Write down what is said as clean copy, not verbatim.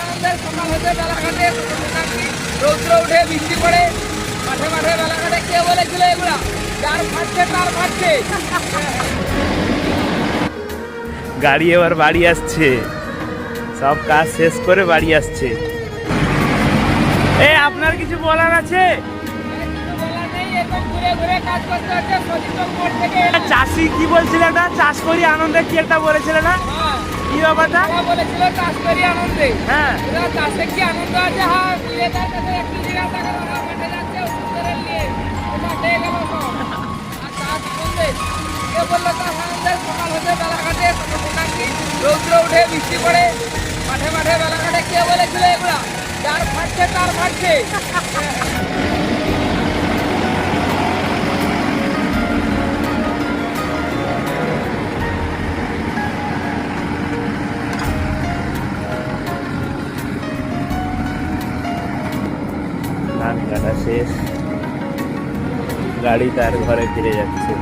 আনন্দের সকাল হতে বেলাঘাটে রৌদ্র উঠে বৃষ্টি পড়ে মাঠে মাঠে বেলাঘাটে কে বলেছিল এগুলা যার ফাটছে তার ফাটছে। গাড়ি এবার বাড়ি আসছে, সব কাজ শেষ করে বাড়ি আসছে। এই আপনার কিছু বলার আছে? চাষি কি বলছিল, একটা চাষ করি আনন্দে কি একটা বলেছিল না, কি ব্যাপারটা বলেছিল? চাষ করি আনন্দে। হ্যাঁ, চাষে কি আনন্দ আছে? হ্যাঁ, লেদার কাছে একটু জিজ্ঞাসা করো, মাঠে যাচ্ছে সুন্দরের নিয়ে মাঠে গেল সব। আর চাষ আনন্দে কে বললো? চাষ আনন্দের সকাল হতে বেলাঘাটে রৌদ্র উঠে বৃষ্টি পড়ে মাঠে মাঠে বেলাঘাটে কে বলেছিল এগুলা যার ফাটছে তার ফাটছে। ধান কাটা শেষ, গাড়ি তার ঘরে ফিরে যাচ্ছে।